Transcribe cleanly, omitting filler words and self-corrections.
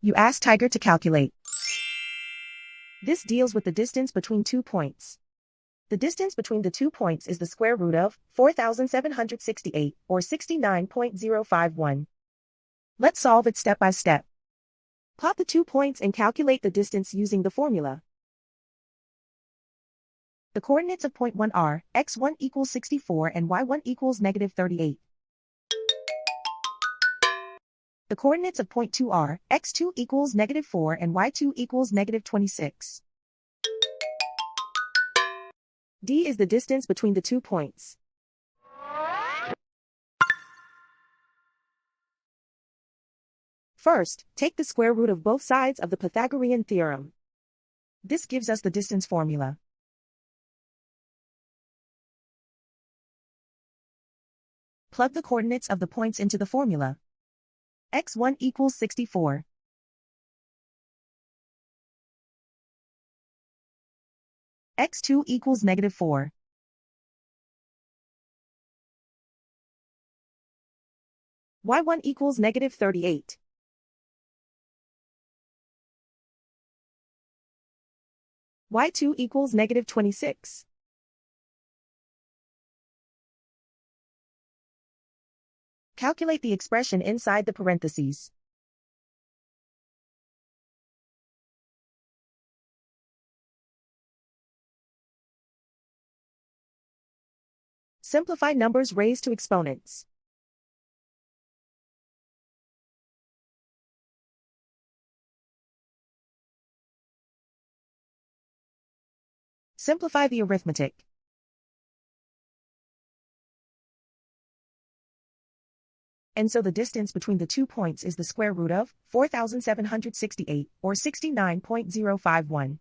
You ask Tiger to calculate. This deals with the distance between 2 points. The distance between the 2 points is the square root of 4,768, or 69.051. Let's solve it step by step. Plot the 2 points and calculate the distance using the formula. The coordinates of point 1 are x1 equals 64 and y1 equals negative 38. The coordinates of point 2 are x2 equals negative 4 and y2 equals negative 26. D is the distance between the 2 points. First, take the square root of both sides of the Pythagorean theorem. This gives us the distance formula. Plug the coordinates of the points into the formula. x1 equals 64. x2 equals negative 4. y1 equals negative 38. y2 equals negative 26. Calculate the expression inside the parentheses. Simplify numbers raised to exponents. Simplify the arithmetic. And so the distance between the 2 points is the square root of 4,768, or 69.051.